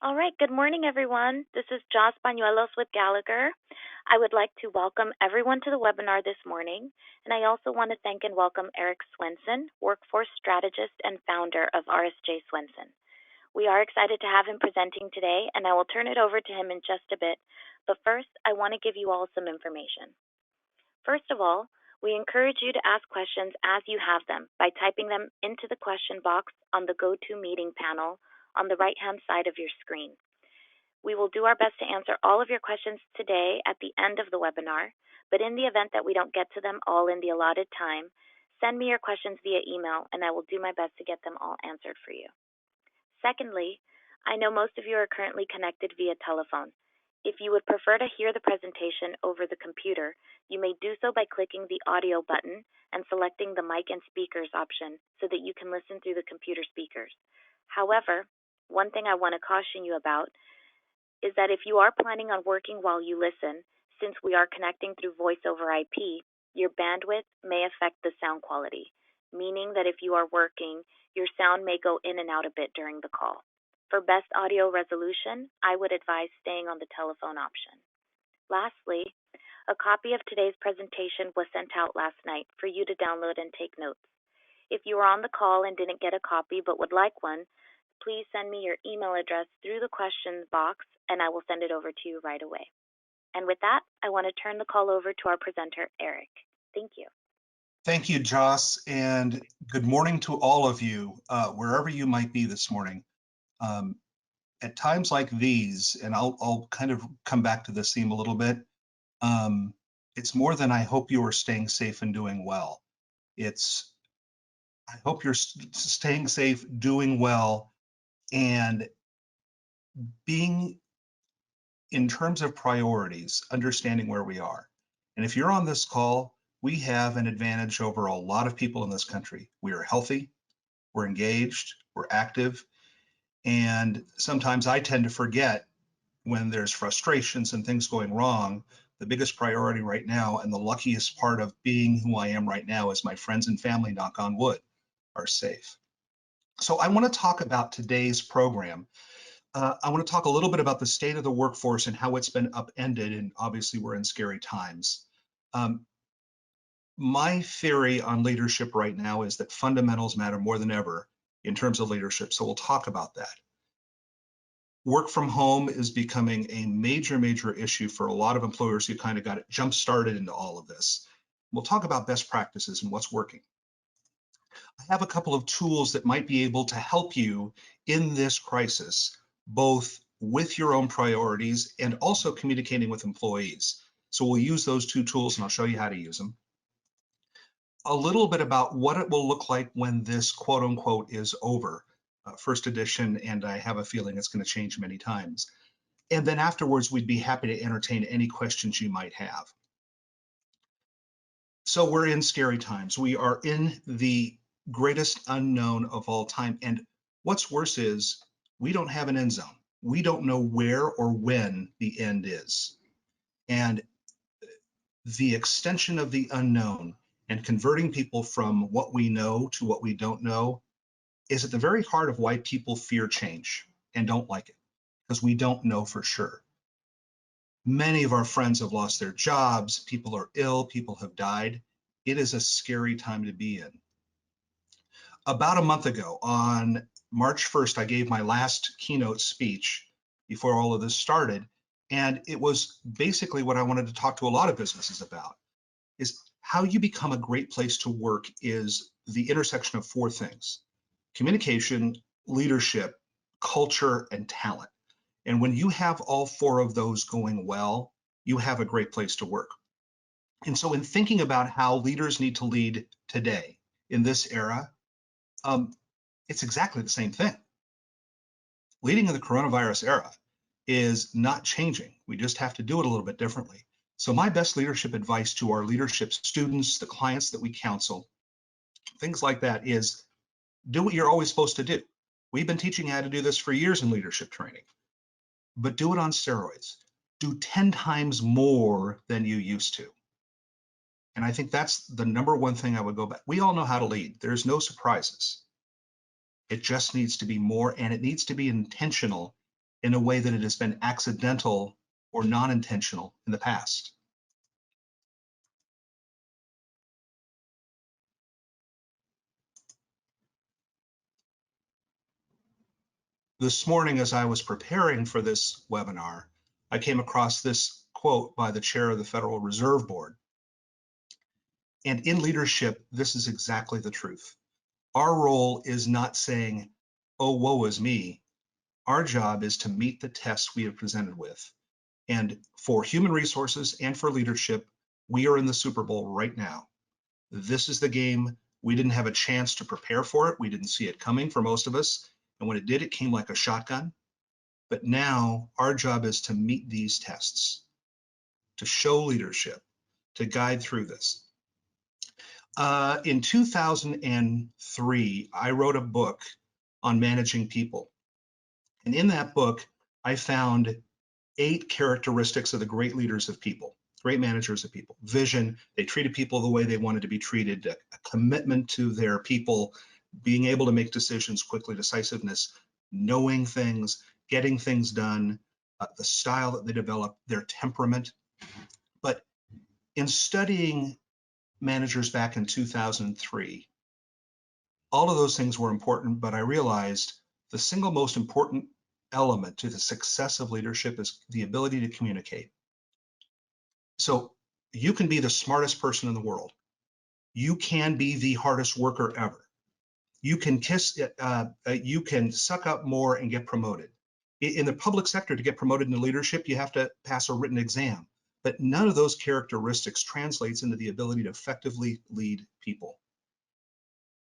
All right, good morning, everyone. This is Joss Bañuelos with Gallagher. I would like to welcome everyone to the webinar this morning, and I also want to thank and welcome Eric Swenson, Workforce Strategist and founder of RSJ Swenson. We are excited to have him presenting today, and I will turn it over to him in just a bit. But first, I want to give you all some information. First of all, we encourage you to ask questions as you have them by typing them into the question box on the GoToMeeting panel on the right-hand side of your screen. We will do our best to answer all of your questions today at the end of the webinar, but in the event that we don't get to them all in the allotted time, send me your questions via email and I will do my best to get them all answered for you. Secondly, I know most of you are currently connected via telephone. If you would prefer to hear the presentation over the computer, you may do so by clicking the audio button and selecting the mic and speakers option so that you can listen through the computer speakers. However, one thing I want to caution you about is that if you are planning on working while you listen, since we are connecting through voice over IP, your bandwidth may affect the sound quality, meaning that if you are working, your sound may go in and out a bit during the call. For best audio resolution, I would advise staying on the telephone option. Lastly, a copy of today's presentation was sent out last night for you to download and take notes. If you were on the call and didn't get a copy but would like one, please send me your email address through the questions box and I will send it over to you right away. And with that, I want to turn the call over to our presenter, Eric. Thank you. Thank you, Joss, and good morning to all of you, wherever you might be this morning. At times like these, and I'll kind of come back to this theme a little bit, it's more than I hope you are staying safe and doing well. It's I hope you're staying safe, doing well, and being, in terms of priorities, understanding where we are. And if you're on this call, we have an advantage over a lot of people in this country. We are healthy, we're engaged, we're active, and sometimes I tend to forget when there's frustrations and things going wrong. The biggest priority right now, and the luckiest part of being who I am right now, is my friends and family, knock on wood, are safe. So I want to talk about today's program. I want to talk a little bit about the state of the workforce and how it's been upended, and obviously we're in scary times. My theory on leadership right now is that fundamentals matter more than ever in terms of leadership, so we'll talk about that. Work from home is becoming a major issue for a lot of employers who kind of got it jump-started into all of this. We'll talk about best practices and what's working. I have a couple of tools that might be able to help you in this crisis, both with your own priorities and also communicating with employees. So we'll use those two tools and I'll show you how to use them. A little bit about what it will look like when this quote unquote is over. First edition, and I have a feeling it's going to change many times. And then afterwards, we'd be happy to entertain any questions you might have. So we're in scary times. We are in the greatest unknown of all time. And what's worse is we don't have an end zone. We don't know where or when the end is. And the extension of the unknown and converting people from what we know to what we don't know is at the very heart of why people fear change and don't like it, because we don't know for sure. Many of our friends have lost their jobs, people are ill, people have died. It is a scary time to be in. About a month ago, on March 1st, I gave my last keynote speech before all of this started, and it was basically what I wanted to talk to a lot of businesses about, is how you become a great place to work is the intersection of four things: communication, leadership, culture, and talent. And when you have all four of those going well, you have a great place to work. And so in thinking about how leaders need to lead today in this era, it's exactly the same thing. Leading in the coronavirus era is not changing. We just have to do it a little bit differently. So my best leadership advice to our leadership students, the clients that we counsel, things like that, is do what you're always supposed to do. We've been teaching you how to do this for years in leadership training, but do it on steroids. Do 10 times more than you used to. And I think that's the number one thing I would go back. We all know how to lead. There's no surprises. It just needs to be more, and it needs to be intentional in a way that it has been accidental or non-intentional in the past. This morning, as I was preparing for this webinar, I came across this quote by the chair of the Federal Reserve Board. And in leadership, this is exactly the truth. Our role is not saying, oh, woe is me. Our job is to meet the tests we are presented with. And for human resources and for leadership, we are in the Super Bowl right now. This is the game. We didn't have a chance to prepare for it. We didn't see it coming for most of us. And when it did, it came like a shotgun. But now our job is to meet these tests, to show leadership, to guide through this. In 2003, I wrote a book on managing people. And in that book, I found 8 characteristics of the great leaders of people, great managers of people. Vision, they treated people the way they wanted to be treated, a commitment to their people, being able to make decisions quickly, decisiveness, knowing things, getting things done, the style that they develop, their temperament. But in studying managers back in 2003, all of those things were important, but I realized the single most important element to the success of leadership is the ability to communicate. So you can be the smartest person in the world. You can be the hardest worker ever. You can you can suck up more and get promoted. In the public sector, to get promoted into leadership, you have to pass a written exam. But none of those characteristics translates into the ability to effectively lead people.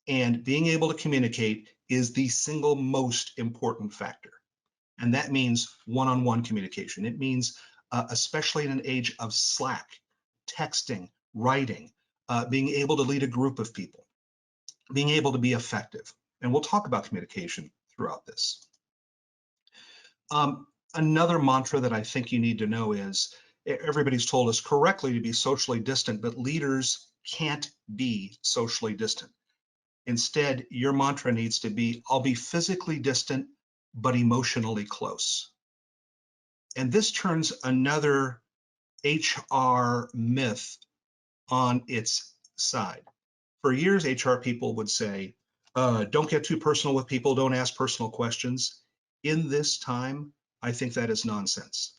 And being able to communicate is the single most important factor. And that means one-on-one communication. It means, especially in an age of Slack, texting, writing, being able to lead a group of people, being able to be effective. And we'll talk about communication throughout this. Another mantra that I think you need to know is, everybody's told us correctly to be socially distant, but leaders can't be socially distant. Instead, your mantra needs to be, I'll be physically distant, but emotionally close. And this turns another HR myth on its side. For years, HR people would say, don't get too personal with people, don't ask personal questions. In this time, I think that is nonsense.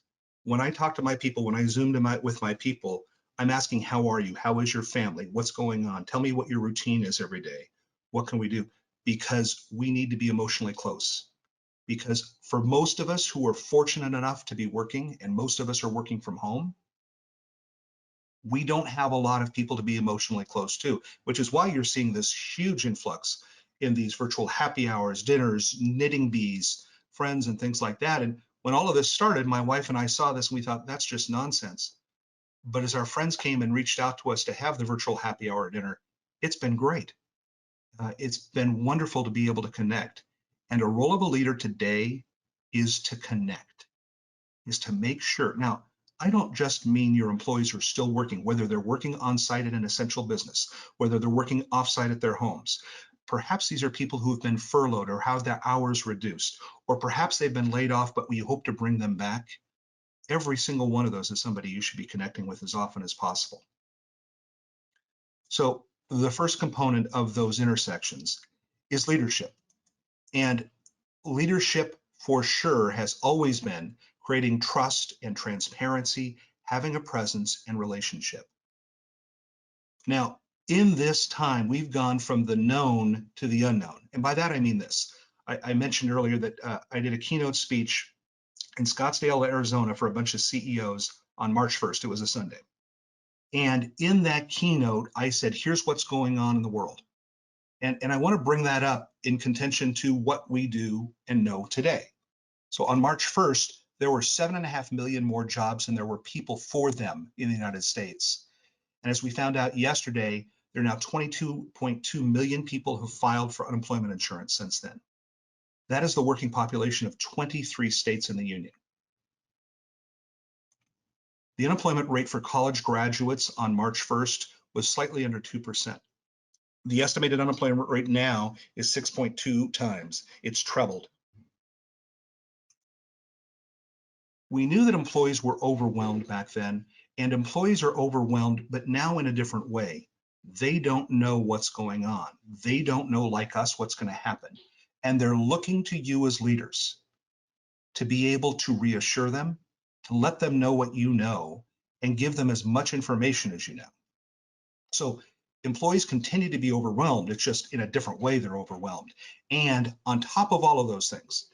When I talk to my people, when I Zoom with my people, I'm asking, how are you? How is your family? What's going on? Tell me what your routine is every day. What can we do? Because we need to be emotionally close. Because for most of us who are fortunate enough to be working, and most of us are working from home, we don't have a lot of people to be emotionally close to, which is why you're seeing this huge influx in these virtual happy hours, dinners, knitting bees, friends, and things like that. And when all of this started, my wife and I saw this and we thought, that's just nonsense. But as our friends came and reached out to us to have the virtual happy hour dinner, it's been great. It's been wonderful to be able to connect. And a role of a leader today is to connect, is to make sure. Now, I don't just mean your employees are still working, whether they're working on site in an essential business, whether they're working off site at their homes. Perhaps these are people who have been furloughed or have their hours reduced, or perhaps they've been laid off, but we hope to bring them back. Every single one of those is somebody you should be connecting with as often as possible. So the first component of those intersections is leadership. And leadership for sure has always been creating trust and transparency, having a presence and relationship. Now, in this time, we've gone from the known to the unknown. And by that, I mean this. I mentioned earlier that I did a keynote speech in Scottsdale, Arizona for a bunch of CEOs on March 1st. It was a Sunday. And in that keynote, I said, here's what's going on in the world. And I want to bring that up in contention to what we do and know today. So on March 1st, there were 7.5 million more jobs than there were people for them in the United States. And as we found out yesterday, there are now 22.2 million people who filed for unemployment insurance since then. That is the working population of 23 states in the union. The unemployment rate for college graduates on March 1st was slightly under 2%. The estimated unemployment rate now is 6.2 times. It's trebled. We knew that employees were overwhelmed back then, and employees are overwhelmed, but now in a different way. They don't know what's going on. They don't know, like us, what's going to happen. And they're looking to you as leaders to be able to reassure them, to let them know what you know, and give them as much information as you know. So employees continue to be overwhelmed. It's just in a different way they're overwhelmed. And on top of all of those things,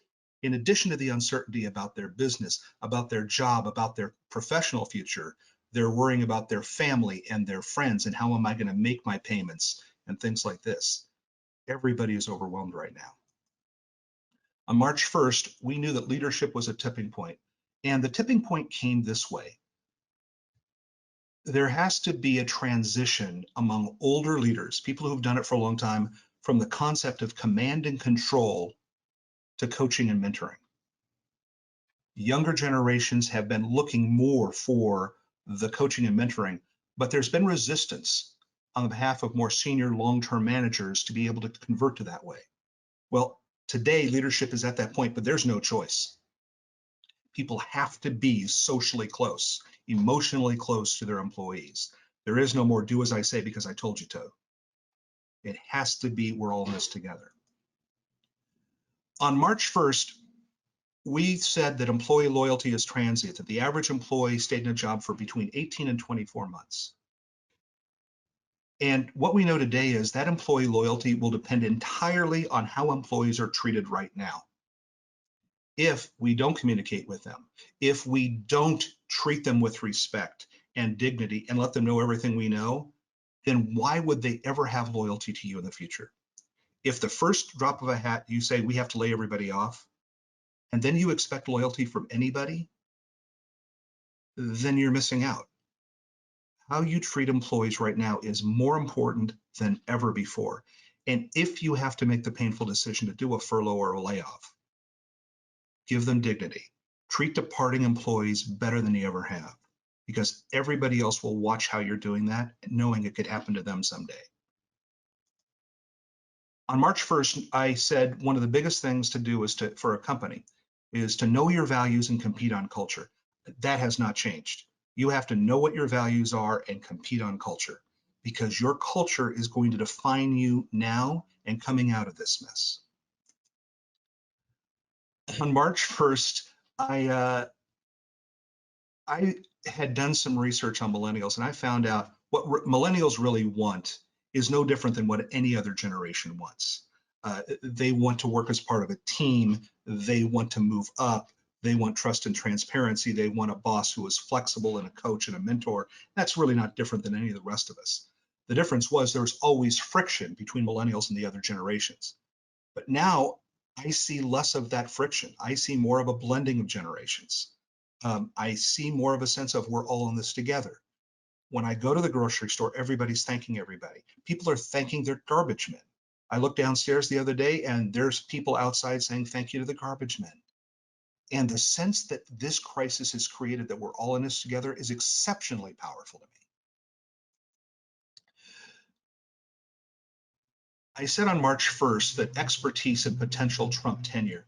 in addition to the uncertainty about their business, about their job, about their professional future, they're worrying about their family and their friends and how am I going to make my payments and things like this. Everybody is overwhelmed right now. On March 1st, we knew that leadership was a tipping point. And the tipping point came this way. There has to be a transition among older leaders, people who've done it for a long time, from the concept of command and control to coaching and mentoring. Younger generations have been looking more for the coaching and mentoring, but there's been resistance on behalf of more senior long-term managers to be able to convert to that way. Well, today leadership is at that point, but there's no choice. People have to be socially close, emotionally close to their employees. There is no more do as I say because I told you to. It has to be we're all in this together. On March 1st, we said that employee loyalty is transient, that the average employee stayed in a job for between 18 and 24 months. And what we know today is that employee loyalty will depend entirely on how employees are treated right now. If we don't communicate with them, if we don't treat them with respect and dignity and let them know everything we know, then why would they ever have loyalty to you in the future? If the first drop of a hat, you say we have to lay everybody off, and then you expect loyalty from anybody, then you're missing out. How you treat employees right now is more important than ever before. And if you have to make the painful decision to do a furlough or a layoff, give them dignity. Treat departing employees better than you ever have, because everybody else will watch how you're doing that, knowing it could happen to them someday. On March 1st, I said one of the biggest things to do is for a company is to know your values and compete on culture. That has not changed. You have to know what your values are and compete on culture, because your culture is going to define you now and coming out of this mess. On March 1st, I had done some research on millennials, and I found out what millennials really want is no different than what any other generation wants. They want to work as part of a team. They want to move up. They want trust and transparency. They want a boss who is flexible and a coach and a mentor. That's really not different than any of the rest of us. The difference was there was always friction between millennials and the other generations. But now I see less of that friction. I see more of a blending of generations. I see more of a sense of we're all in this together. When I go to the grocery store, everybody's thanking everybody. People are thanking their garbage men. I looked downstairs the other day and there's people outside saying thank you to the garbage men. And the sense that this crisis has created that we're all in this together is exceptionally powerful to me. I said on March 1st that expertise and potential trump tenure.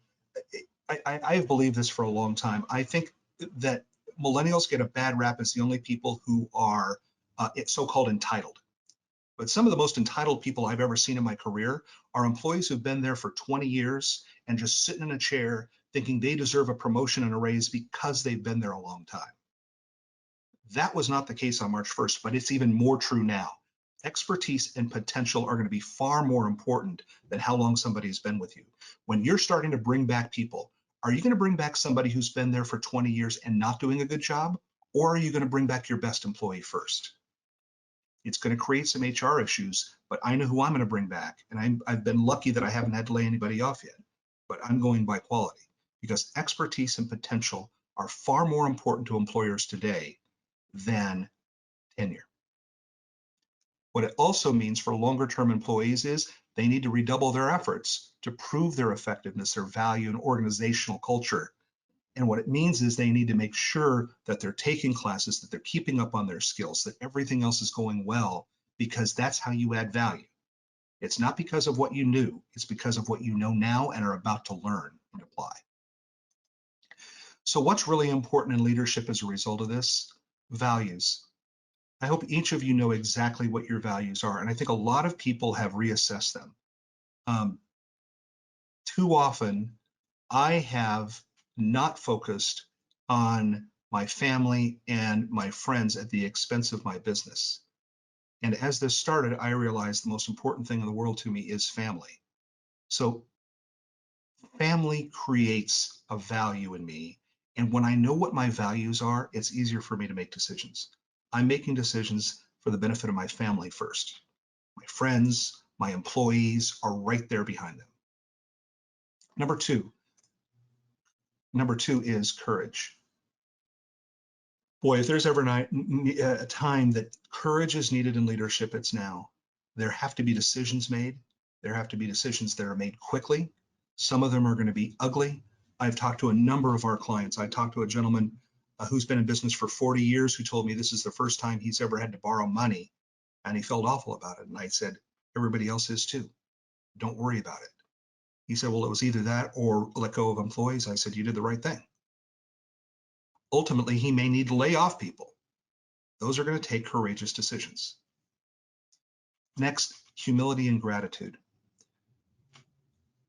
I've believed this for a long time. I think that millennials get a bad rap as the only people who are so-called entitled. But some of the most entitled people I've ever seen in my career are employees who've been there for 20 years and just sitting in a chair thinking they deserve a promotion and a raise because they've been there a long time. That was not the case on March 1st, but it's even more true now. Expertise and potential are going to be far more important than how long somebody's been with you. When you're starting to bring back people, are you going to bring back somebody who's been there for 20 years and not doing a good job? Or are you going to bring back your best employee first? It's going to create some HR issues, but I know who I'm going to bring back. And I've been lucky that I haven't had to lay anybody off yet, but I'm going by quality because expertise and potential are far more important to employers today than tenure. What it also means for longer term employees is they need to redouble their efforts to prove their effectiveness, their value, and organizational culture. And what it means is they need to make sure that they're taking classes, that they're keeping up on their skills, that everything else is going well, because that's how you add value. It's not because of what you knew, it's because of what you know now and are about to learn and apply. So what's really important in leadership as a result of this? Values. I hope each of you know exactly what your values are. And I think a lot of people have reassessed them. Too often, I have not focused on my family and my friends at the expense of my business. And as this started, I realized the most important thing in the world to me is family. So family creates a value in me. And when I know what my values are, it's easier for me to make decisions. I'm making decisions for the benefit of my family first. My friends, my employees are right there behind them. Number two is courage. Boy, if there's ever a time that courage is needed in leadership, it's now. There have to be decisions made. There have to be decisions that are made quickly. Some of them are going to be ugly. I've talked to a number of our clients. I talked to a gentleman who's been in business for 40 years who told me this is the first time he's ever had to borrow money, and he felt awful about it. And I said, everybody else is too. Don't worry about it. He said, well, it was either that or let go of employees. I said, you did the right thing. Ultimately, he may need to lay off people. Those are going to take courageous decisions. Next, humility and gratitude.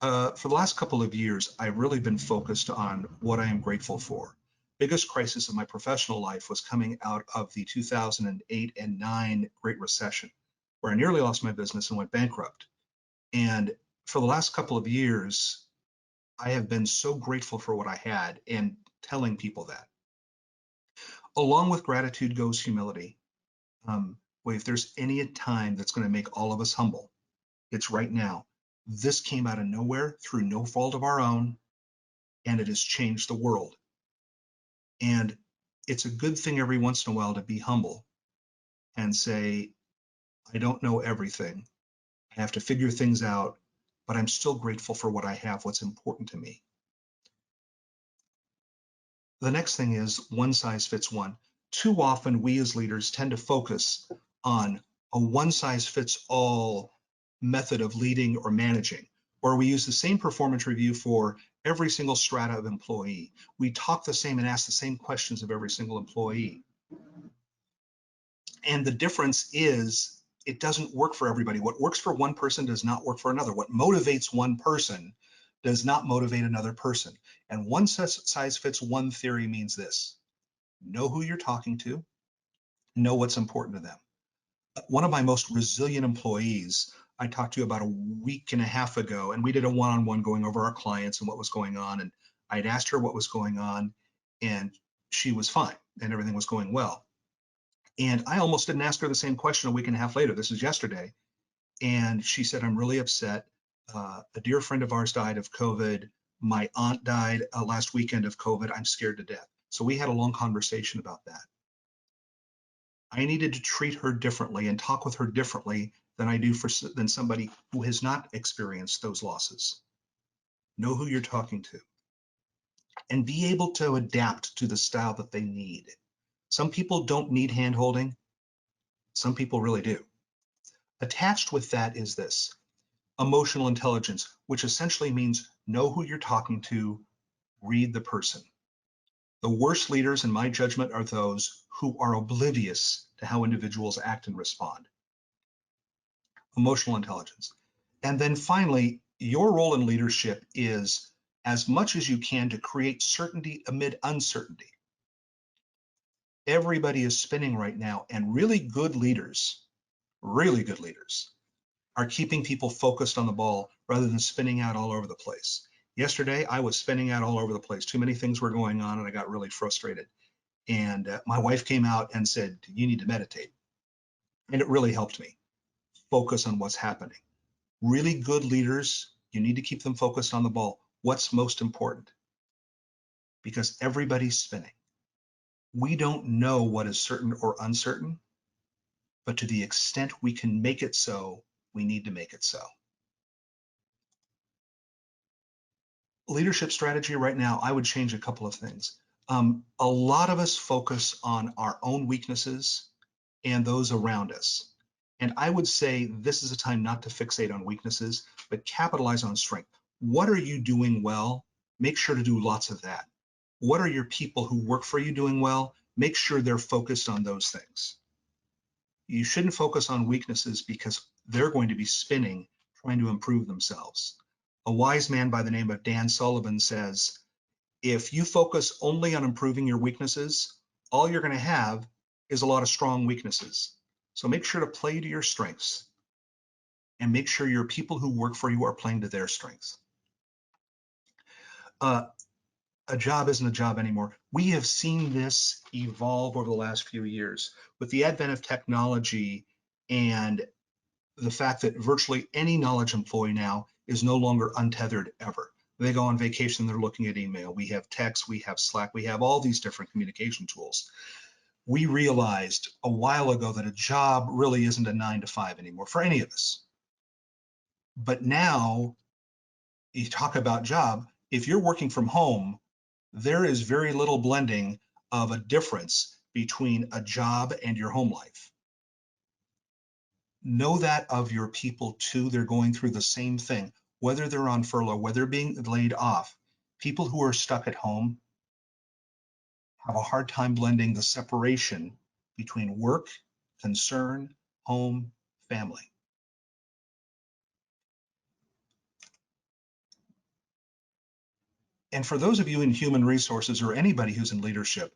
For the last couple of years, I've really been focused on what I am grateful for. Biggest crisis of my professional life was coming out of the 2008 and 9 Great Recession, where I nearly lost my business and went bankrupt. And for the last couple of years, I have been so grateful for what I had and telling people that. Along with gratitude goes humility. If there's any time that's going to make all of us humble, it's right now. This came out of nowhere through no fault of our own, and it has changed the world. And it's a good thing every once in a while to be humble and say, I don't know everything. I have to figure things out, but I'm still grateful for what I have, what's important to me. The next thing is one size fits one. Too often, we as leaders tend to focus on a one size fits all method of leading or managing, or we use the same performance review for every single strata of employee. We talk the same and ask the same questions of every single employee. And the difference is it doesn't work for everybody. What works for one person does not work for another. What motivates one person does not motivate another person. And one size fits one theory means this: know who you're talking to, know what's important to them. One of my most resilient employees I talked to about a week and a half ago, and we did a one-on-one going over our clients and what was going on. And I'd asked her what was going on, and she was fine and everything was going well. And I almost didn't ask her the same question a week and a half later. This is yesterday. And she said, I'm really upset. A dear friend of ours died of COVID. My aunt died last weekend of COVID. I'm scared to death. So we had a long conversation about that. I needed to treat her differently and talk with her differently than I do than somebody who has not experienced those losses. Know who you're talking to and be able to adapt to the style that they need. Some people don't need hand-holding. Some people really do. Attached with that is this: emotional intelligence, which essentially means know who you're talking to, read the person. The worst leaders, in my judgment, are those who are oblivious to how individuals act and respond. Emotional intelligence. And then finally, your role in leadership is, as much as you can, to create certainty amid uncertainty. Everybody is spinning right now, and really good leaders are keeping people focused on the ball rather than spinning out all over the place. Yesterday, I was spinning out all over the place. Too many things were going on, and I got really frustrated. And my wife came out and said, you need to meditate. And it really helped me focus on what's happening. Really good leaders, you need to keep them focused on the ball. What's most important? Because everybody's spinning. We don't know what is certain or uncertain, but to the extent we can make it so, we need to make it so. Leadership strategy right now, I would change a couple of things. A lot of us focus on our own weaknesses and those around us. And I would say this is a time not to fixate on weaknesses, but capitalize on strength. What are you doing well? Make sure to do lots of that. What are your people who work for you doing well? Make sure they're focused on those things. You shouldn't focus on weaknesses because they're going to be spinning, trying to improve themselves. A wise man by the name of Dan Sullivan says, if you focus only on improving your weaknesses, all you're going to have is a lot of strong weaknesses. So make sure to play to your strengths and make sure your people who work for you are playing to their strengths. A job isn't a job anymore. We have seen this evolve over the last few years with the advent of technology and the fact that virtually any knowledge employee now is no longer untethered ever. They go on vacation, they're looking at email. We have text, we have Slack, we have all these different communication tools. We realized a while ago that a job really isn't a 9 to 5 anymore for any of us. But now you talk about job, if you're working from home, there is very little blending of a difference between a job and your home life. Know that of your people too. They're going through the same thing, whether they're on furlough, whether they're being laid off. People who are stuck at home have a hard time blending the separation between work, concern, home, family. And for those of you in human resources or anybody who's in leadership,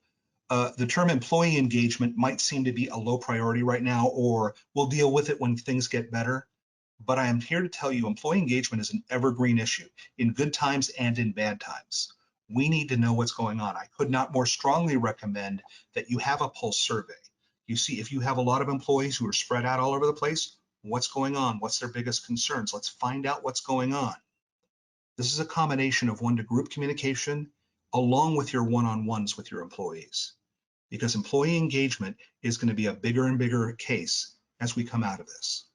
the term employee engagement might seem to be a low priority right now, or we'll deal with it when things get better. But I am here to tell you employee engagement is an evergreen issue in good times and in bad times. We need to know what's going on. I could not more strongly recommend that you have a pulse survey. You see, if you have a lot of employees who are spread out all over the place, what's going on? What's their biggest concerns? Let's find out what's going on. This is a combination of one-to-group communication along with your one-on-ones with your employees, because employee engagement is going to be a bigger and bigger case as we come out of this.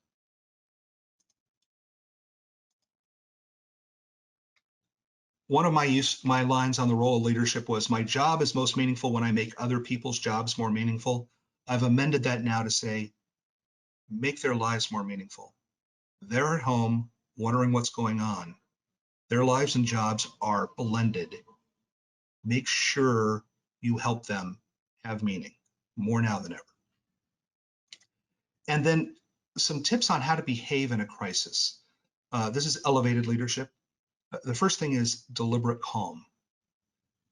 One of my lines on the role of leadership was, my job is most meaningful when I make other people's jobs more meaningful. I've amended that now to say, make their lives more meaningful. They're at home wondering what's going on. Their lives and jobs are blended. Make sure you help them have meaning more now than ever. And then some tips on how to behave in a crisis. This is elevated leadership. The first thing is deliberate calm.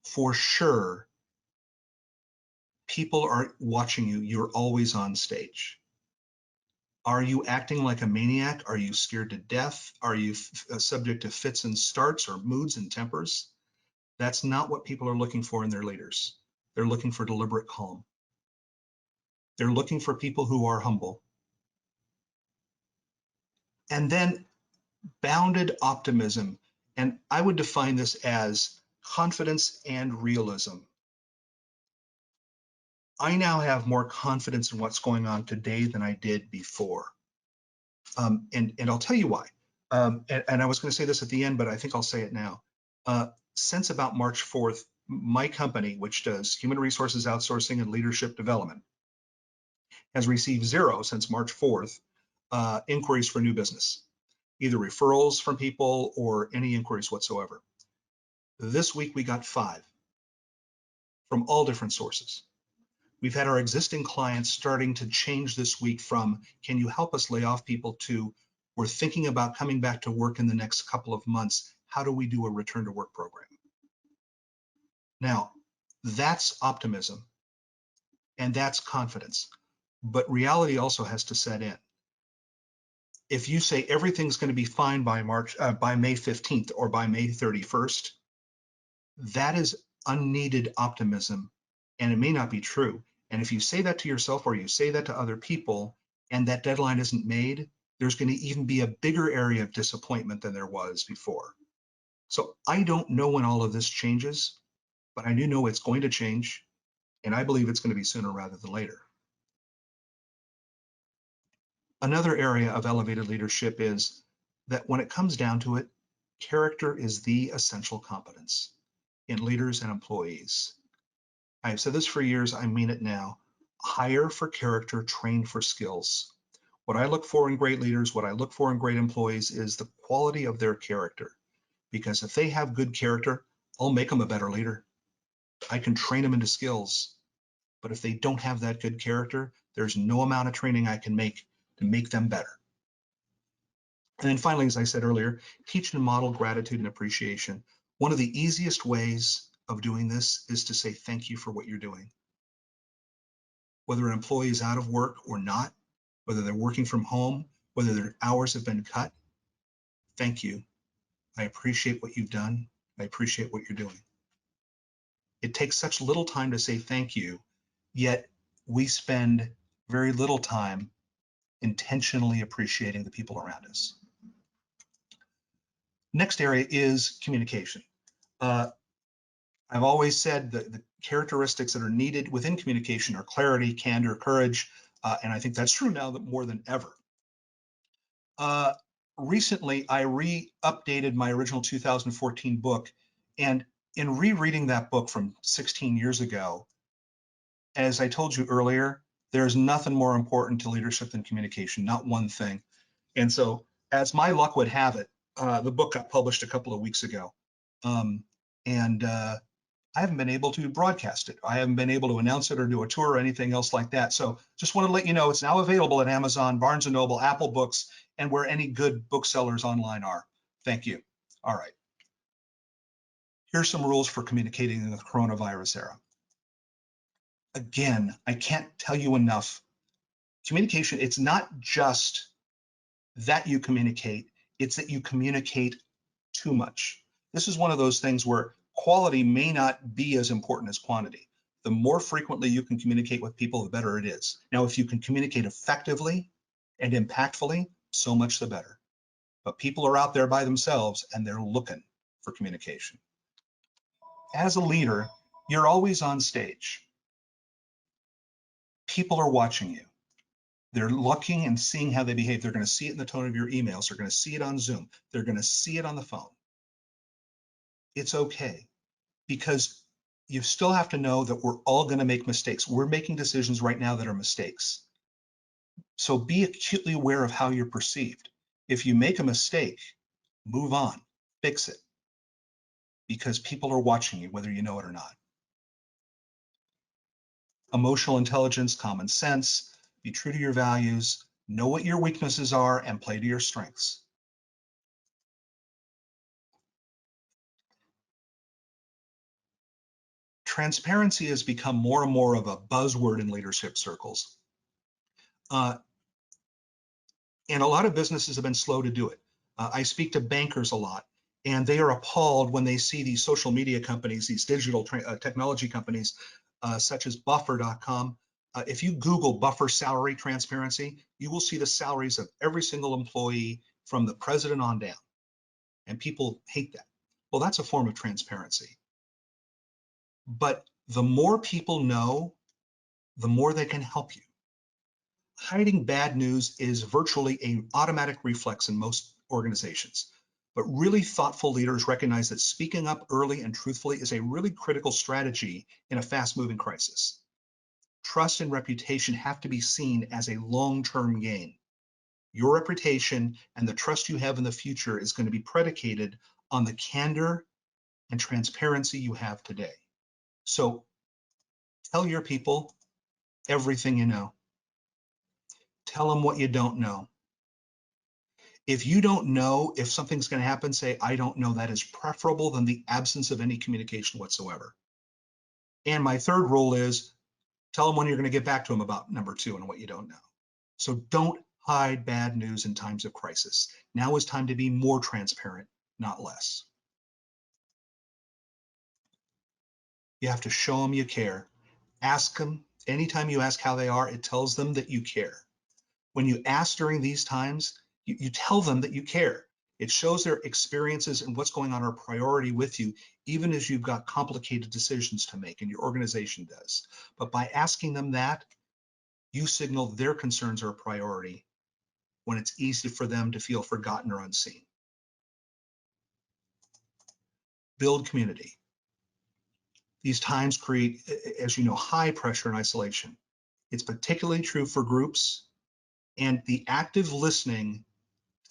For sure, people are watching you. You're always on stage. Are you acting like a maniac? Are you scared to death? Are you subject to fits and starts or moods and tempers? That's not what people are looking for in their leaders. They're looking for deliberate calm. They're looking for people who are humble. And then bounded optimism. And I would define this as confidence and realism. I now have more confidence in what's going on today than I did before. And I'll tell you why. And I was going to say this at the end, but I think I'll say it now. Since about March 4th, my company, which does human resources outsourcing and leadership development, has received 0 since March 4th inquiries for new business, either referrals from people or any inquiries whatsoever. This week we got 5 from all different sources. We've had our existing clients starting to change this week from, can you help us lay off people, to, we're thinking about coming back to work in the next couple of months. How do we do a return to work program? Now, that's optimism and that's confidence, but reality also has to set in. If you say everything's going to be fine by May 15th or by May 31st, that is unneeded optimism, and it may not be true. And if you say that to yourself or you say that to other people and that deadline isn't made, there's going to even be a bigger area of disappointment than there was before. So I don't know when all of this changes, but I do know it's going to change, and I believe it's going to be sooner rather than later. Another area of elevated leadership is that when it comes down to it, character is the essential competence in leaders and employees. I've said this for years, I mean it now. Hire for character, train for skills. What I look for in great leaders, what I look for in great employees is the quality of their character. Because if they have good character, I'll make them a better leader. I can train them into skills, but if they don't have that good character, there's no amount of training I can make to make them better. And then finally, as I said earlier, teach and model gratitude and appreciation. One of the easiest ways of doing this is to say thank you for what you're doing. Whether an employee is out of work or not, whether they're working from home, whether their hours have been cut, thank you. I appreciate what you've done. I appreciate what you're doing. It takes such little time to say thank you, yet we spend very little time intentionally appreciating the people around us. Next area is communication. I've always said that the characteristics that are needed within communication are clarity, candor, courage, and I think that's true now that more than ever. Recently, I updated my original 2014 book, and in rereading that book from 16 years ago, as I told you earlier, there's nothing more important to leadership than communication, not one thing. And so, as my luck would have it, the book got published a couple of weeks ago. And I haven't been able to broadcast it. I haven't been able to announce it or do a tour or anything else like that. So just want to let you know it's now available at Amazon, Barnes & Noble, Apple Books, and where any good booksellers online are. Thank you. All right. Here's some rules for communicating in the coronavirus era. Again, I can't tell you enough. Communication, it's not just that you communicate, it's that you communicate too much. This is one of those things where quality may not be as important as quantity. The more frequently you can communicate with people, the better it is. Now, if you can communicate effectively and impactfully, so much the better. But people are out there by themselves and they're looking for communication. As a leader, you're always on stage. People are watching you. They're looking and seeing how they behave. They're going to see it in the tone of your emails. They're going to see it on Zoom. They're going to see it on the phone. It's okay, because you still have to know that we're all going to make mistakes. We're making decisions right now that are mistakes. So be acutely aware of how you're perceived. If you make a mistake, move on, fix it, because people are watching you, whether you know it or not. Emotional intelligence, common sense, be true to your values, know what your weaknesses are, and play to your strengths. Transparency has become more and more of a buzzword in leadership circles. And a lot of businesses have been slow to do it. I speak to bankers a lot, and they are appalled when they see these social media companies, these digital technology companies, such as Buffer.com. If you Google Buffer salary transparency, you will see the salaries of every single employee from the president on down. And people hate that. Well, that's a form of transparency. But the more people know, the more they can help you. Hiding bad news is virtually an automatic reflex in most organizations. But really thoughtful leaders recognize that speaking up early and truthfully is a really critical strategy in a fast-moving crisis. Trust and reputation have to be seen as a long-term gain. Your reputation and the trust you have in the future is going to be predicated on the candor and transparency you have today. So tell your people everything you know. Tell them what you don't know. If you don't know if something's going to happen, say, I don't know. That is preferable than the absence of any communication whatsoever. And my third rule is tell them when you're going to get back to them about number two and what you don't know. So don't hide bad news in times of crisis. Now is time to be more transparent, not less. You have to show them you care. Ask them. Anytime you ask how they are, it tells them that you care. When you ask during these times, you tell them that you care. It shows their experiences and what's going on are a priority with you, even as you've got complicated decisions to make, and your organization does. But by asking them that, you signal their concerns are a priority when it's easy for them to feel forgotten or unseen. Build community. These times create, as you know, high pressure and isolation. It's particularly true for groups, and the active listening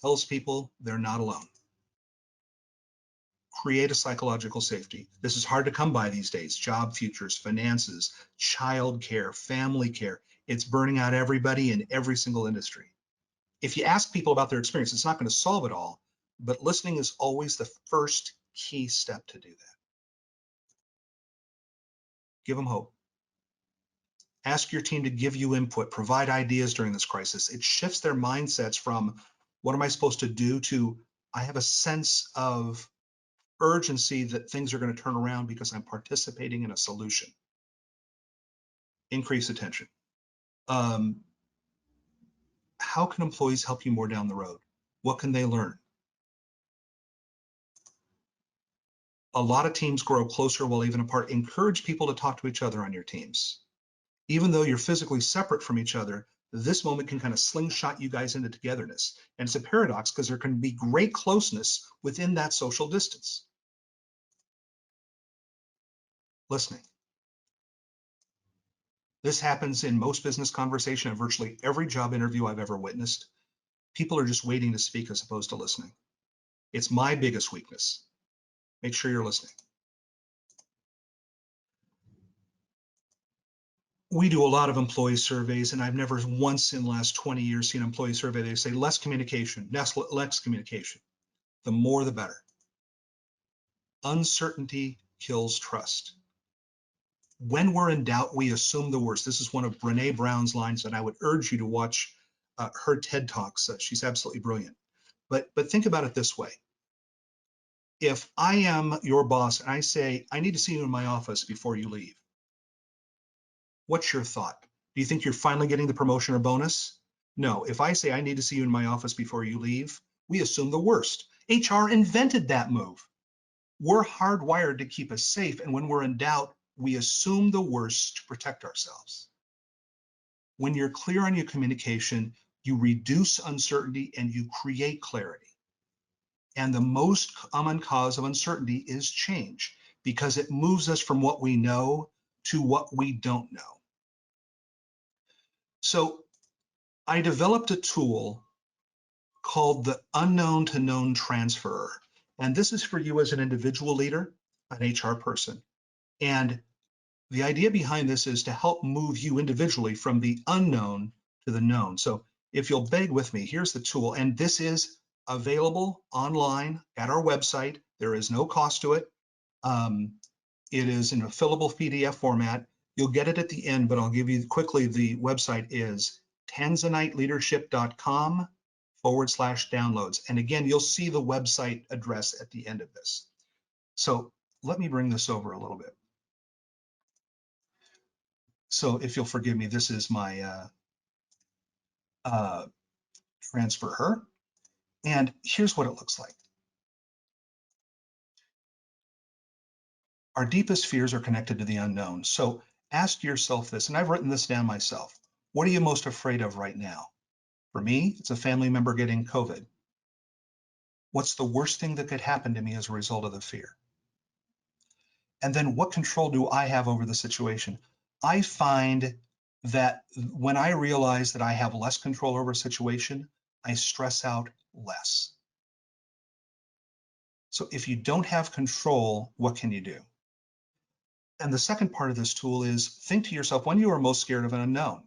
tells people they're not alone. create a psychological safety. This is hard to come by these days. Job futures, finances, child care, family care. It's burning out everybody in every single industry. If you ask people about their experience, it's not going to solve it all, but listening is always the first key step to do that. Give them hope. Ask your team to give you input, provide ideas during this crisis. It shifts their mindsets from what am I supposed to do to I have a sense of urgency that things are going to turn around because I'm participating in a solution. Increase attention. How can employees help you more down the road? What can they learn? A lot of teams grow closer while even apart. Encourage people to talk to each other on your teams. Even though you're physically separate from each other, this moment can kind of slingshot you guys into togetherness. And it's a paradox because there can be great closeness within that social distance. Listening. This happens in most business conversation and virtually every job interview I've ever witnessed. People are just waiting to speak as opposed to listening. It's my biggest weakness. Make sure you're listening. We do a lot of employee surveys, and I've never once in the last 20 years seen an employee survey. They say less communication, less communication. The more, the better. Uncertainty kills trust. When we're in doubt, we assume the worst. This is one of Brene Brown's lines, and I would urge you to watch her TED Talks. She's absolutely brilliant. But think about it this way. If I am your boss and I say, I need to see you in my office before you leave, what's your thought? Do you think you're finally getting the promotion or bonus? No. If I say I need to see you in my office before you leave, we assume the worst. HR invented that move. We're hardwired to keep us safe, and when we're in doubt, we assume the worst to protect ourselves. When you're clear on your communication, you reduce uncertainty and you create clarity. And the most common cause of uncertainty is change, because it moves us from what we know to what we don't know. So I developed a tool called the unknown to known transfer. And this is for you as an individual leader, an HR person. And the idea behind this is to help move you individually from the unknown to the known. So if you'll beg with me, here's the tool. And this is available online at our website. There is no cost to it. It is in a fillable PDF format. You'll get it at the end, but I'll give you quickly, the website is tanzaniteleadership.com/downloads. And again, you'll see the website address at the end of this. So let me bring this over a little bit. So if you'll forgive me, this is my transfer her. And here's what it looks like. Our deepest fears are connected to the unknown. So ask yourself this, and I've written this down myself. What are you most afraid of right now? For me, it's a family member getting COVID. What's the worst thing that could happen to me as a result of the fear? And then what control do I have over the situation? I find that when I realize that I have less control over a situation, I stress out less. So if you don't have control, what can you do? And the second part of this tool is think to yourself when you are most scared of an unknown.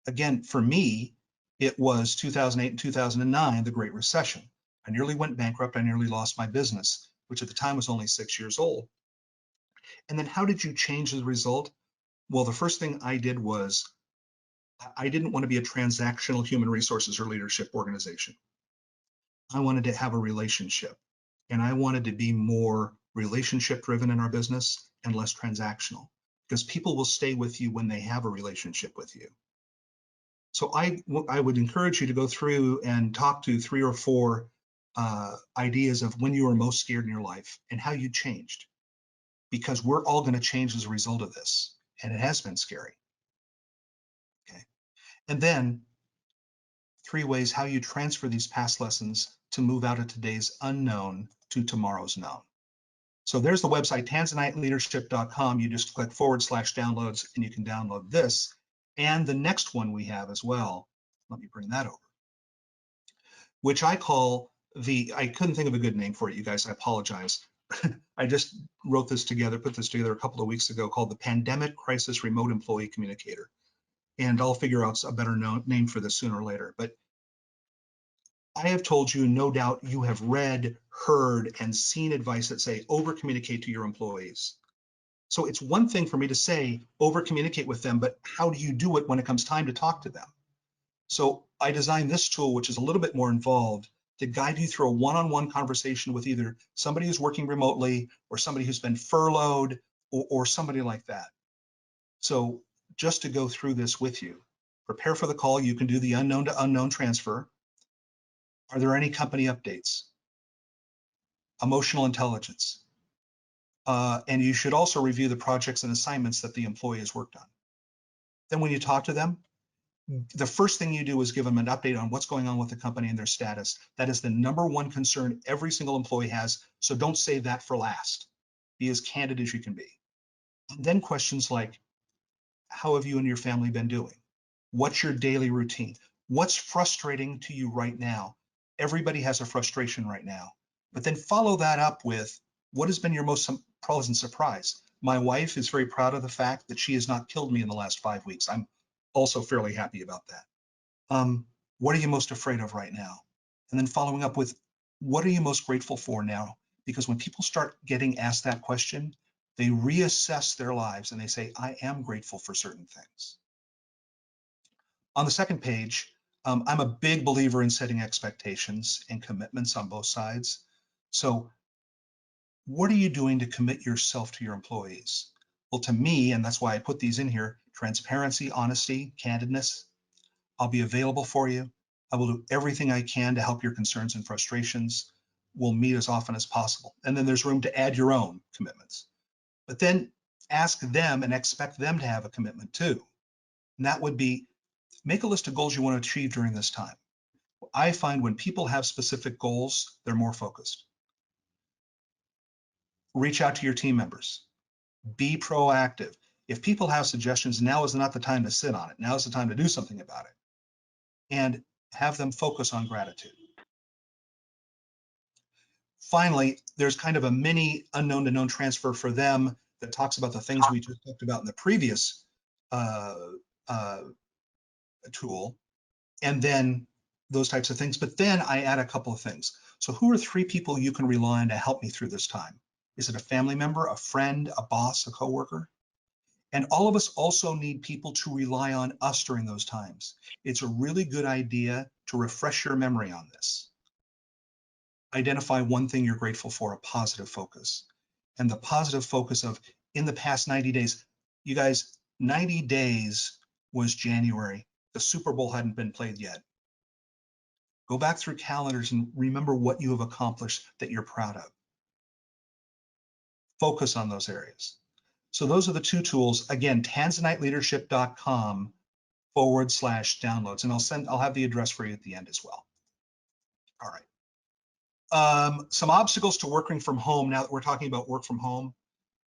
Again, for me, it was 2008 and 2009, the Great Recession. I nearly went bankrupt. I nearly lost my business, which at the time was only 6 years old. And then how did you change the result? Well, the first thing I did was I didn't want to be a transactional human resources or leadership organization. I wanted to have a relationship, and I wanted to be more relationship driven in our business and less transactional, because people will stay with you when they have a relationship with you. So I would encourage you to go through and talk to 3 or 4 ideas of when you were most scared in your life and how you changed, because we're all going to change as a result of this, and it has been scary. Okay, and then 3 ways how you transfer these past lessons to move out of today's unknown to tomorrow's known. So there's the website, tanzaniteleadership.com. You just click /downloads and you can download this. And the next one we have as well, let me bring that over, which I call I couldn't think of a good name for it, you guys, I apologize. I just wrote this together, put this together a couple of weeks ago, called the Pandemic Crisis Remote Employee Communicator. And I'll figure out a better name for this sooner or later. But I have told you, no doubt you have read, heard, and seen advice that say over communicate to your employees. So it's one thing for me to say over communicate with them, but how do you do it when it comes time to talk to them? So I designed this tool, which is a little bit more involved, to guide you through a one-on-one conversation with either somebody who's working remotely or somebody who's been furloughed or somebody like that. So just to go through this with you, prepare for the call. You can do the unknown to unknown transfer. Are there any company updates? Emotional intelligence. And you should also review the projects and assignments that the employee has worked on. Then when you talk to them, the first thing you do is give them an update on what's going on with the company and their status. That is the number one concern every single employee has. So don't save that for last. Be as candid as you can be. And then questions like, how have you and your family been doing? What's your daily routine? What's frustrating to you right now? Everybody has a frustration right now. But then follow that up with, what has been your most pleasant surprise? My wife is very proud of the fact that she has not killed me in the last 5 weeks. I'm also fairly happy about that. What are you most afraid of right now? And then following up with, what are you most grateful for now? Because when people start getting asked that question, they reassess their lives and they say, I am grateful for certain things. On the second page, I'm a big believer in setting expectations and commitments on both sides. So what are you doing to commit yourself to your employees? Well, to me, and that's why I put these in here, transparency, honesty, candidness. I'll be available for you. I will do everything I can to help your concerns and frustrations. We'll meet as often as possible. And then there's room to add your own commitments. But then ask them and expect them to have a commitment too. And that would be, make a list of goals you want to achieve during this time. I find when people have specific goals, they're more focused. Reach out to your team members. Be proactive. If people have suggestions, now is not the time to sit on it. Now is the time to do something about it. And have them focus on gratitude. Finally, there's kind of a mini unknown to known transfer for them that talks about the things we just talked about in the previous tool, and then those types of things. But then I add a couple of things. So who are 3 people you can rely on to help me through this time? Is it a family member, a friend, a boss, a coworker? And all of us also need people to rely on us during those times. It's a really good idea to refresh your memory on this. Identify one thing you're grateful for, a positive focus. And the positive focus of, in the past 90 days, you guys, 90 days was January. The Super Bowl hadn't been played yet. Go back through calendars and remember what you have accomplished that you're proud of. Focus on those areas. So those are the 2 tools. Again, tanzaniteleadership.com/downloads. And I'll have the address for you at the end as well. All right. Some obstacles to working from home. Now that we're talking about work from home,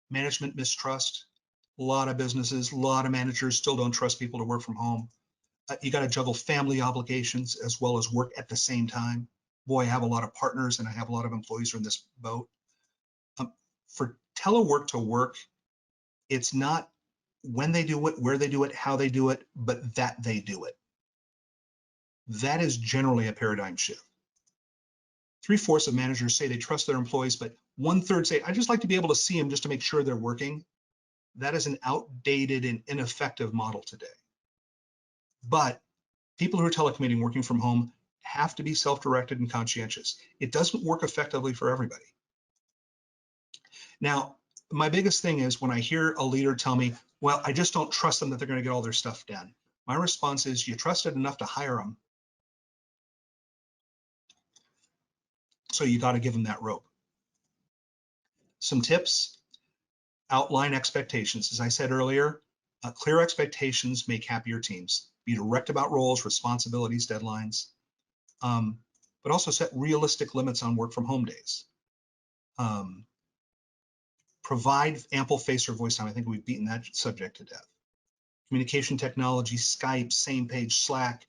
management mistrust. A lot of businesses, a lot of managers still don't trust people to work from home. You got to juggle family obligations as well as work at the same time. Boy, I have a lot of partners and I have a lot of employees who are in this boat. For telework to work, it's not when they do it, where they do it, how they do it, but that they do it. That is generally a paradigm shift. 3/4 of managers say they trust their employees, but 1/3 say, I just like to be able to see them just to make sure they're working. That is an outdated and ineffective model today. But people who are telecommuting, working from home, have to be self-directed and conscientious. It doesn't work effectively for everybody. Now, my biggest thing is when I hear a leader tell me, well, I just don't trust them that they're going to get all their stuff done. My response is, you trusted enough to hire them, so you got to give them that rope. Some tips: outline expectations. As I said earlier, clear expectations make happier teams. Be direct about roles, responsibilities, deadlines, but also set realistic limits on work from home days. Provide ample face or voice time. I think we've beaten that subject to death. Communication technology, Skype, Same Page, Slack,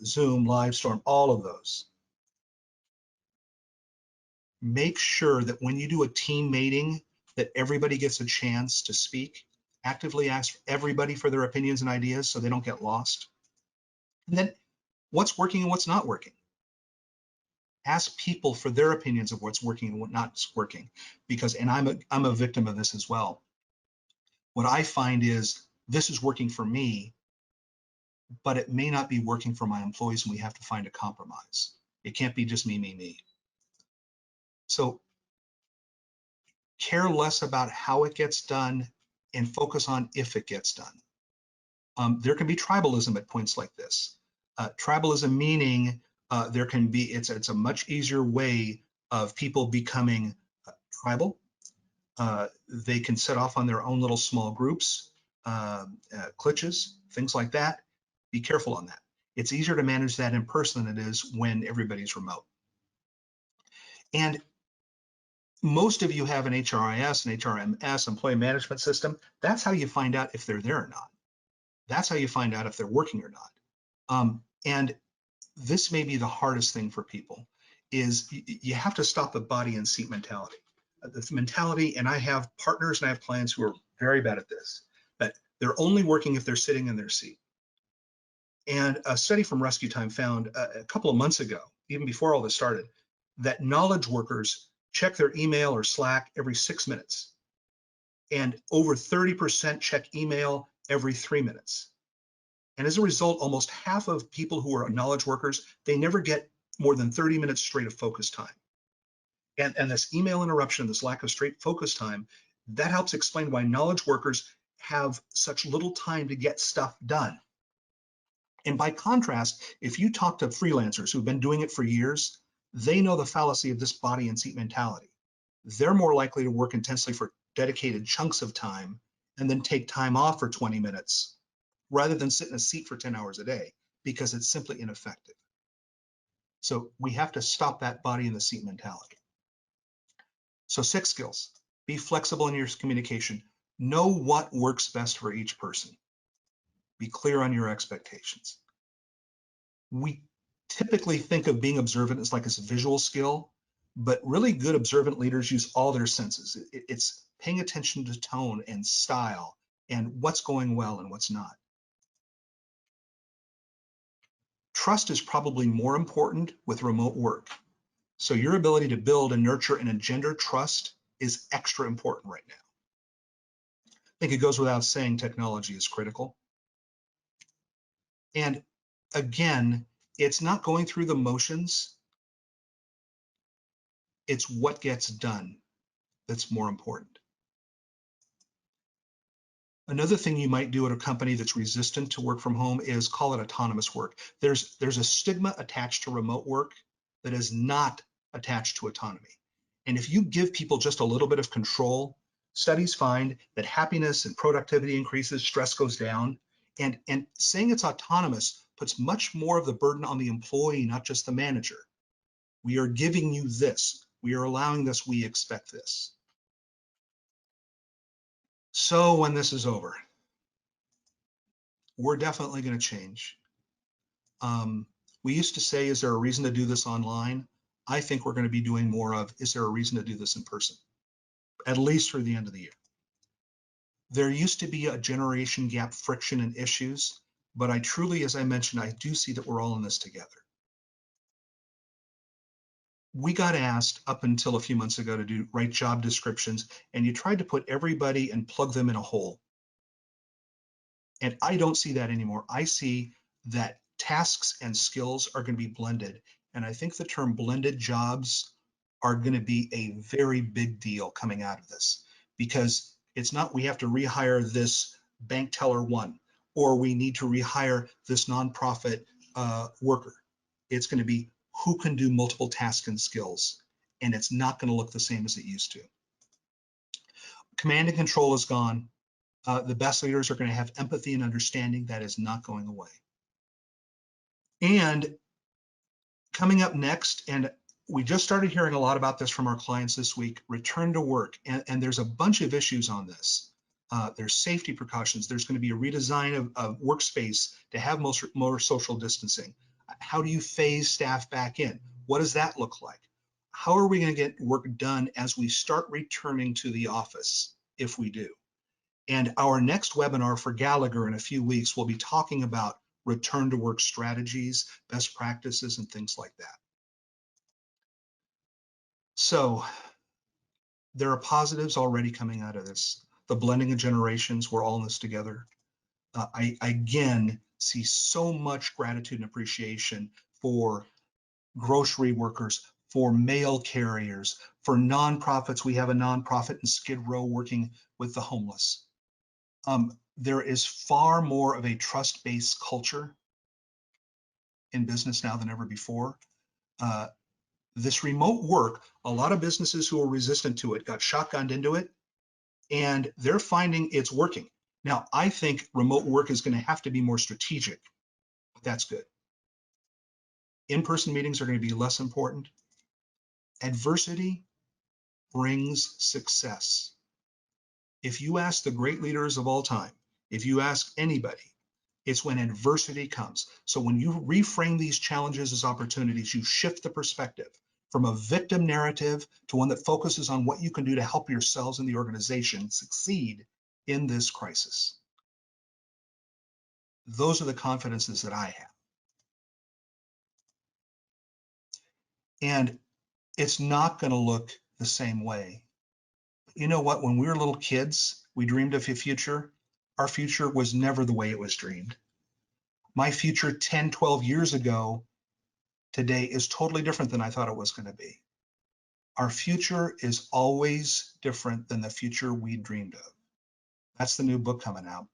Zoom, Livestorm, all of those. Make sure that when you do a team meeting, that everybody gets a chance to speak. Actively ask everybody for their opinions and ideas so they don't get lost. And then what's working and what's not working. Ask people for their opinions of what's working and what not working. Because, and I'm a victim of this as well. What I find is this is working for me, but it may not be working for my employees, and we have to find a compromise. It can't be just me, me, me. So care less about how it gets done and focus on if it gets done. There can be tribalism at points like this. Tribalism meaning there can be, it's a much easier way of people becoming tribal. They can set off on their own little small groups, cliches, things like that. Be careful on that. It's easier to manage that in person than it is when everybody's remote. And most of you have an HRIS, an HRMS, employee management system. That's how you find out if they're there or not. That's how you find out if they're working or not. And this may be the hardest thing for people, is you have to stop the body and seat mentality. This mentality, and I have partners and I have clients who are very bad at this, but they're only working if they're sitting in their seat. And a study from Rescue Time found a couple of months ago, even before all this started, that knowledge workers check their email or Slack every 6 minutes. And over 30% check email every 3 minutes. And as a result, almost half of people who are knowledge workers, they never get more than 30 minutes straight of focus time. And this email interruption, this lack of straight focus time, that helps explain why knowledge workers have such little time to get stuff done. And by contrast, if you talk to freelancers who've been doing it for years, they know the fallacy of this body and seat mentality. They're more likely to work intensely for dedicated chunks of time and then take time off for 20 minutes rather than sit in a seat for 10 hours a day, because it's simply ineffective. So we have to stop that body and the seat mentality. So 6 skills. Be flexible in your communication. Know what works best for each person. Be clear on your expectations. We typically think of being observant as like a visual skill, but really good observant leaders use all their senses. It's paying attention to tone and style and what's going well and what's not. Trust is probably more important with remote work. So your ability to build and nurture and engender trust is extra important right now. I think it goes without saying technology is critical. And again, it's not going through the motions. It's what gets done that's more important. Another thing you might do at a company that's resistant to work from home is call it autonomous work. There's a stigma attached to remote work that is not attached to autonomy. And if you give people just a little bit of control, studies find that happiness and productivity increases, stress goes down. And saying it's autonomous puts much more of the burden on the employee, not just the manager. We are giving you this. We are allowing this. We expect this. So when this is over, we're definitely going to change. We used to say, is there a reason to do this online? I think we're going to be doing more of, is there a reason to do this in person? At least through the end of the year. There used to be a generation gap friction and issues, but I truly, as I mentioned, I do see that we're all in this together. We got asked up until a few months ago to write job descriptions, and you tried to put everybody and plug them in a hole. And I don't see that anymore. I see that tasks and skills are going to be blended. And I think the term blended jobs are going to be a very big deal coming out of this, because it's not we have to rehire this bank teller one, or we need to rehire this nonprofit worker. It's going to be who can do multiple tasks and skills, and it's not going to look the same as it used to. Command and control is gone. The best leaders are going to have empathy and understanding. That is not going away. And coming up next, and we just started hearing a lot about this from our clients this week, return to work. And there's a bunch of issues on this. There's safety precautions. There's going to be a redesign of workspace to have more social distancing. How do you phase staff back in? What does that look like? how are we going to get work done as we start returning to the office, if we do? And our next webinar for Gallagher in a few weeks will be talking about return to work strategies, best practices, and things like that. So there are positives already coming out of this. The blending of generations, we're all in this together. I again see so much gratitude and appreciation for grocery workers, for mail carriers, for nonprofits. We have a nonprofit in Skid Row working with the homeless. There is far more of a trust-based culture in business now than ever before. This remote work, a lot of businesses who were resistant to it got shotgunned into it, and they're finding it's working. Now, I think remote work is going to have to be more strategic, but that's good. In-person meetings are going to be less important. Adversity brings success. If you ask the great leaders of all time, if you ask anybody, it's when adversity comes. So when you reframe these challenges as opportunities, you shift the perspective from a victim narrative to one that focuses on what you can do to help yourselves and the organization succeed in this crisis. Those are the confidences that I have. And it's not going to look the same way. You know what? When we were little kids, we dreamed of a future. Our future was never the way it was dreamed. My future 10, 12 years ago today is totally different than I thought it was going to be. Our future is always different than the future we dreamed of. That's the new book coming out.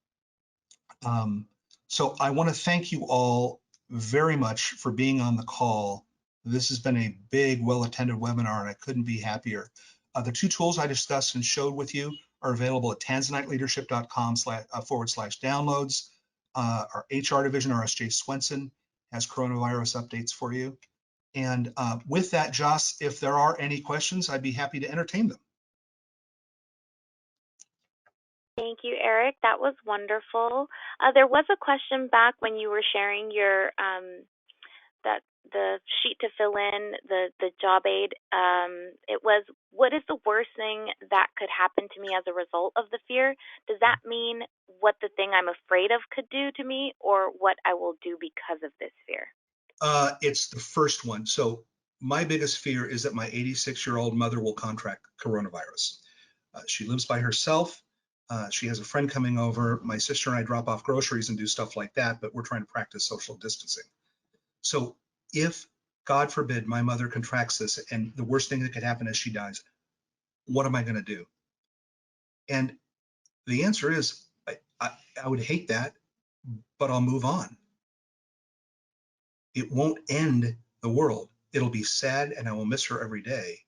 So I want to thank you all very much for being on the call. This has been a big, well-attended webinar, and I couldn't be happier. The two tools I discussed and showed with you are available at tanzaniteleadership.com/downloads. Our HR division, RSJ Swenson, has coronavirus updates for you. And with that, Joss, if there are any questions, I'd be happy to entertain them. Thank you, Eric. That was wonderful. There was a question back when you were sharing your the sheet to fill in the job aid. It was, what is the worst thing that could happen to me as a result of the fear? Does that mean what the thing I'm afraid of could do to me, or what I will do because of this fear? It's the first one. So my biggest fear is that my 86-year-old mother will contract coronavirus. She lives by herself. She has a friend coming over. My sister and I drop off groceries and do stuff like that, but we're trying to practice social distancing. So if, God forbid, my mother contracts this and the worst thing that could happen is she dies, what am I going to do? And the answer is, I would hate that, but I'll move on. It won't end the world. It'll be sad and I will miss her every day.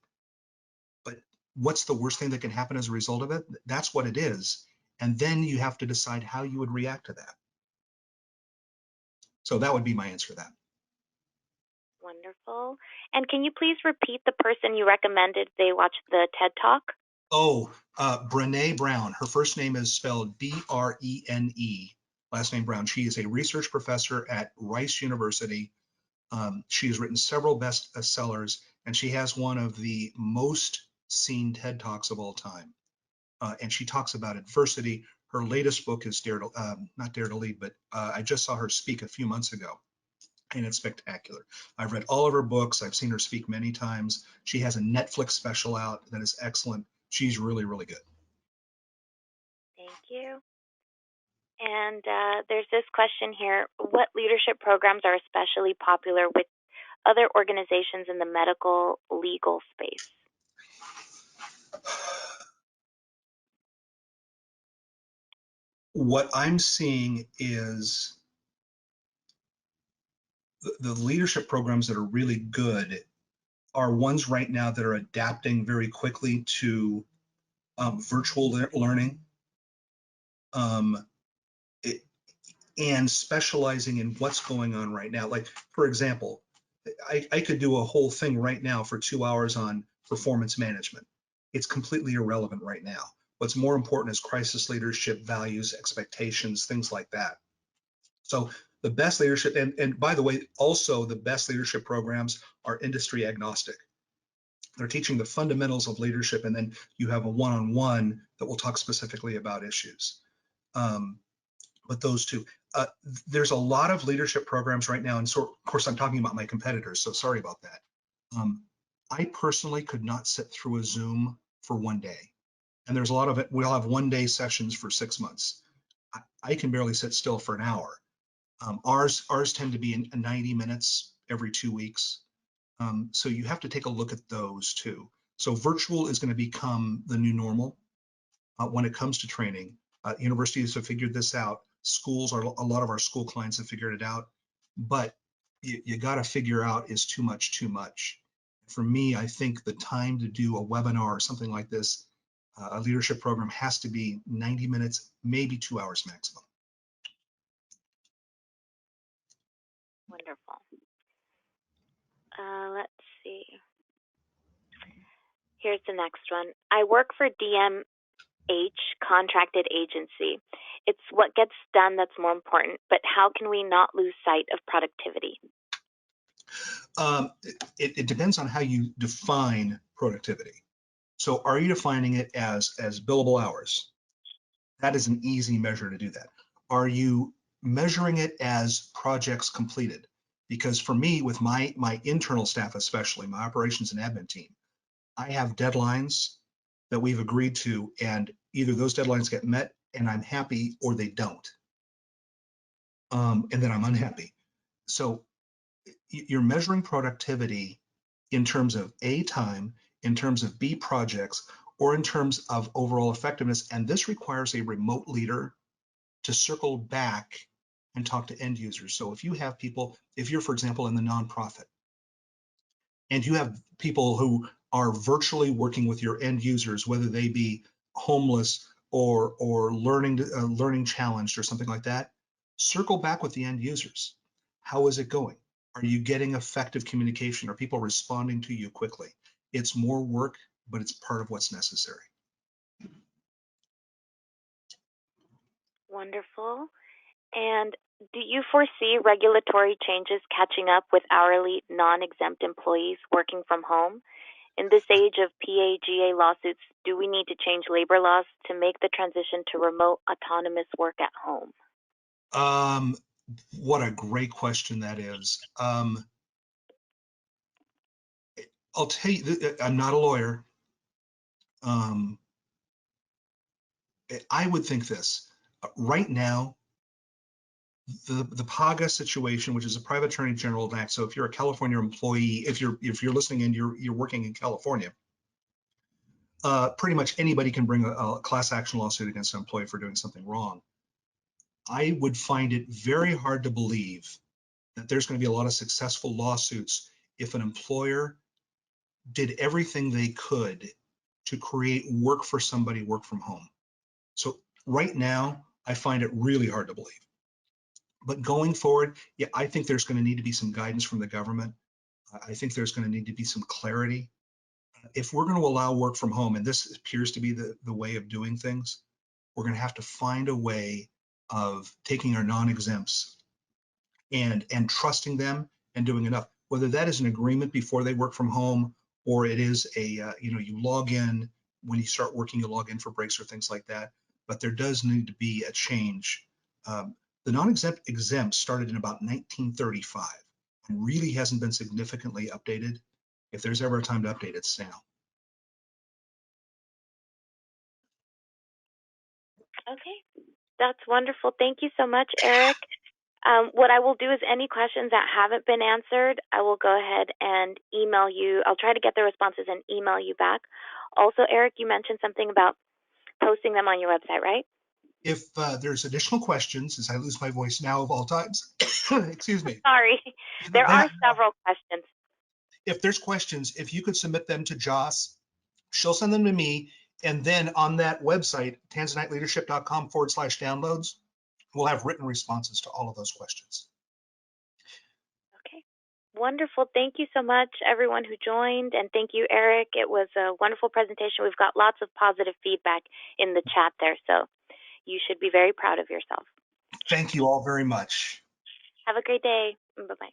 But what's the worst thing that can happen as a result of it? That's what it is. And then you have to decide how you would react to that. So that would be my answer to that. Wonderful. And can you please repeat the person you recommended they watch the TED Talk? Oh, Brene Brown. Her first name is spelled B-R-E-N-E, last name Brown. She is a research professor at Rice University. She has written several bestsellers, and she has one of the most seen TED Talks of all time. And she talks about adversity. Her latest book is not Dare to Lead, but I just saw her speak a few months ago, and it's spectacular. I've read all of her books. I've seen her speak many times. She has a Netflix special out that is excellent. She's really, really good. Thank you. And there's this question here. What leadership programs are especially popular with other organizations in the medical legal space? What I'm seeing is the leadership programs that are really good are ones right now that are adapting very quickly to virtual learning and specializing in what's going on right now. Like, for example, I could do a whole thing right now for 2 hours on performance management. It's completely irrelevant right now. What's more important is crisis leadership, values, expectations, things like that. So the best leadership, and by the way, also the best leadership programs are industry agnostic. They're teaching the fundamentals of leadership, and then you have a one-on-one that will talk specifically about issues. But those two, there's a lot of leadership programs right now, and so of course I'm talking about my competitors, so sorry about that. I personally could not sit through a Zoom for one day, and there's a lot of it. We'll have one-day sessions for 6 months. I can barely sit still for an hour. Ours tend to be in 90 minutes every 2 weeks. So you have to take a look at those too. So virtual is going to become the new normal when it comes to training. Universities have figured this out. Schools, a lot of our school clients have figured it out. But you got to figure out, is too much too much? For me, I think the time to do a webinar or something like this, a leadership program, has to be 90 minutes, maybe 2 hours maximum. Wonderful. Let's see. Here's the next one. I work for DMH, contracted agency. It's what gets done that's more important, but how can we not lose sight of productivity? It depends on how you define productivity. So are you defining it as billable hours? That is an easy measure to do that. Are you measuring it as projects completed? Because for me, with my internal staff, especially my operations and admin team, I have deadlines that we've agreed to, and either those deadlines get met and I'm happy, or they don't. And then I'm unhappy. So you're measuring productivity in terms of A, time, in terms of B, projects, or in terms of overall effectiveness. And this requires a remote leader to circle back and talk to end users. So if you have people, if you're, for example, in the nonprofit, and you have people who are virtually working with your end users, whether they be homeless or learning challenged or something like that, circle back with the end users. How is it going? Are you getting effective communication? Are people responding to you quickly? It's more work, but it's part of what's necessary. Wonderful. And do you foresee regulatory changes catching up with hourly non-exempt employees working from home? In this age of PAGA lawsuits, do we need to change labor laws to make the transition to remote autonomous work at home? What a great question that is. I'll tell you, I'm not a lawyer. I would think this. Right now, the PAGA situation, which is a Private Attorney General Act. So if you're a California employee, if you're listening and you're working in California, pretty much anybody can bring a class action lawsuit against an employee for doing something wrong. I would find it very hard to believe that there's going to be a lot of successful lawsuits if an employer did everything they could to create work for somebody work from home. So right now, I find it really hard to believe. But going forward, yeah, I think there's going to need to be some guidance from the government. I think there's going to need to be some clarity. If we're going to allow work from home, and this appears to be the way of doing things, we're going to have to find a way of taking our non-exempts and trusting them and doing enough. Whether that is an agreement before they work from home, or it is a you log in when you start working, you log in for breaks or things like that. But there does need to be a change. The non-exempt started in about 1935 and really hasn't been significantly updated. If there's ever a time to update, it's now. Okay, that's wonderful. Thank you so much, Eric. What I will do is any questions that haven't been answered, I will go ahead and email you. I'll try to get the responses and email you back. Also, Eric, you mentioned something about posting them on your website, right? If there's additional questions, as I lose my voice now of all times, excuse me. Sorry, there are several questions. If there's questions, if you could submit them to Joss, she'll send them to me. And then on that website, tanzaniteleadership.com/downloads, we'll have written responses to all of those questions. Okay, wonderful. Thank you so much, everyone who joined. And thank you, Eric. It was a wonderful presentation. We've got lots of positive feedback in the chat there. So you should be very proud of yourself. Thank you all very much. Have a great day. Bye-bye.